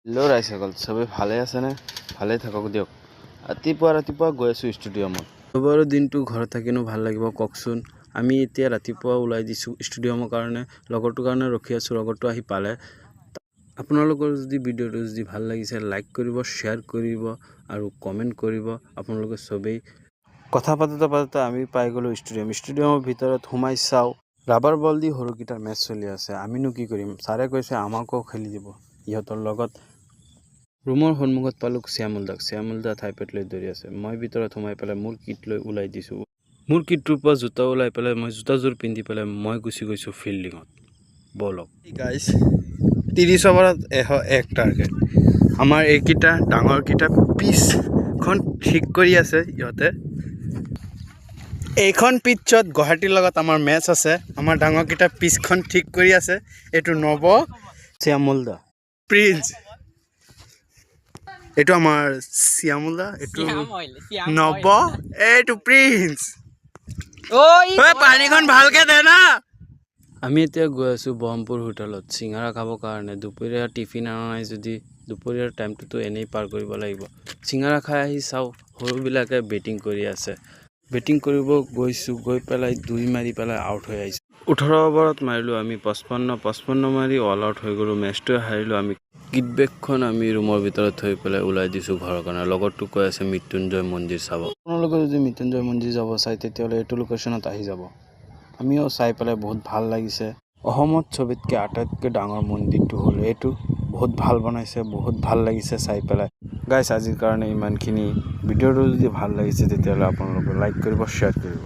Hello' ৰাইজসকল, চবেই ভালে আছেনে? ভালেই থাকক দিয়ক। ৰাতিপুৱা গৈ আছোঁ ষ্টুডিয়ামত। ৰবিবাৰৰ দিনটো ঘৰত থাকিনো ভাল লাগিব কওকচোন। আমি এতিয়া ৰাতিপুৱা ওলাই দিছোঁ ষ্টুডিয়ামৰ কাৰণে, লগৰটোৰ কাৰণে ৰখি আছোঁ। লগৰটো আহি পালে। আপোনালোকৰ যদি ভিডিঅ'টো যদি ভাল লাগিছে লাইক কৰিব, শ্বেয়াৰ কৰিব আৰু কমেণ্ট কৰিব। আপোনালোকে চবেই কথা পাতোতে আমি পাই গ'লোঁ ষ্টুডিয়ামৰ ভিতৰত সোমাই চাওঁ। ৰাবাৰ বল দি সৰুকেইটাৰ মেচ চলি আছে। আমিনো কি কৰিম? ছাৰে কৈছে আমাকো খেলি দিব ইহঁতৰ লগত। ৰুমৰ সন্মুখত পালোঁ শ্যামলদা ঠাই পেট লৈ দৌৰি আছে। মই ভিতৰত সোমাই পেলাই মোৰ কিট লৈ ওলাই দিছোঁ। মোৰ কিটটোৰ পৰা জোতা ওলাই পেলাই মই জোতাযোৰ পিন্ধি পেলাই মই গুচি গৈছোঁ ফিল্ডিঙত। বলক গাইজ, 30 অভাৰত 101 টাৰ্গেট। আমাৰ এইকেইটা ডাঙৰকেইটা পিচখন ঠিক কৰি আছে ইহঁতে। এইখন পিটছত গুৱাহাটীৰ লগত আমাৰ মেচ আছে। আমাৰ ডাঙৰকেইটা পিচখন ঠিক কৰি আছে। এইটো নৱ, শ্যামলদা, প্ৰিন্স। এইটো আমাৰ শ্যামলদা, এইটো নৱ, এইটো প্ৰিন্স। পানীখন ভালকে দে না। আমি এতিয়া গৈ আছোঁ ব্ৰহ্মপুৰ হোটেলত চিঙাৰা খাবৰ কাৰণে। দুপৰীয়া টিফিন অনা নাই যদি দুপৰীয়াৰ টাইমটোতো এনেই পাৰ কৰিব লাগিব। চিঙাৰা খাই আহি চাওঁ সৰুবিলাকে বেটিং কৰি আছে। বেটিং কৰিব গৈছোঁ, গৈ পেলাই 2 মাৰি পেলাই আউট হৈ আহিছোঁ। 18 অভাৰত মাৰিলোঁ আমি 55 মাৰি অল আউট হৈ গ'লোঁ। মেচটোৱে হাৰিলোঁ আমি। কিটবেগখন আমি ৰুমৰ ভিতৰত থৈ পেলাই ওলাই দিছোঁ ঘৰৰ কাৰণে। লগৰটো কৈ আছে মৃত্যুঞ্জয় মন্দিৰ চাব। আপোনালোকে যদি মৃত্যুঞ্জয় মন্দিৰ যাব চাই তেতিয়াহ'লে এইটো লোকেশ্যনত আহি যাব। আমিও চাই পেলাই বহুত ভাল লাগিছে। অসমত চবতকৈ আটাইতকৈ ডাঙৰ মন্দিৰটো হ'ল এইটো। বহুত ভাল বনাইছে, বহুত ভাল লাগিছে চাই পেলাই। গাইজ, আজিৰ কাৰণে ইমানখিনি। ভিডিঅ'টো যদি ভাল লাগিছে তেতিয়াহ'লে আপোনালোকে লাইক কৰিব, শ্বেয়াৰ কৰিব।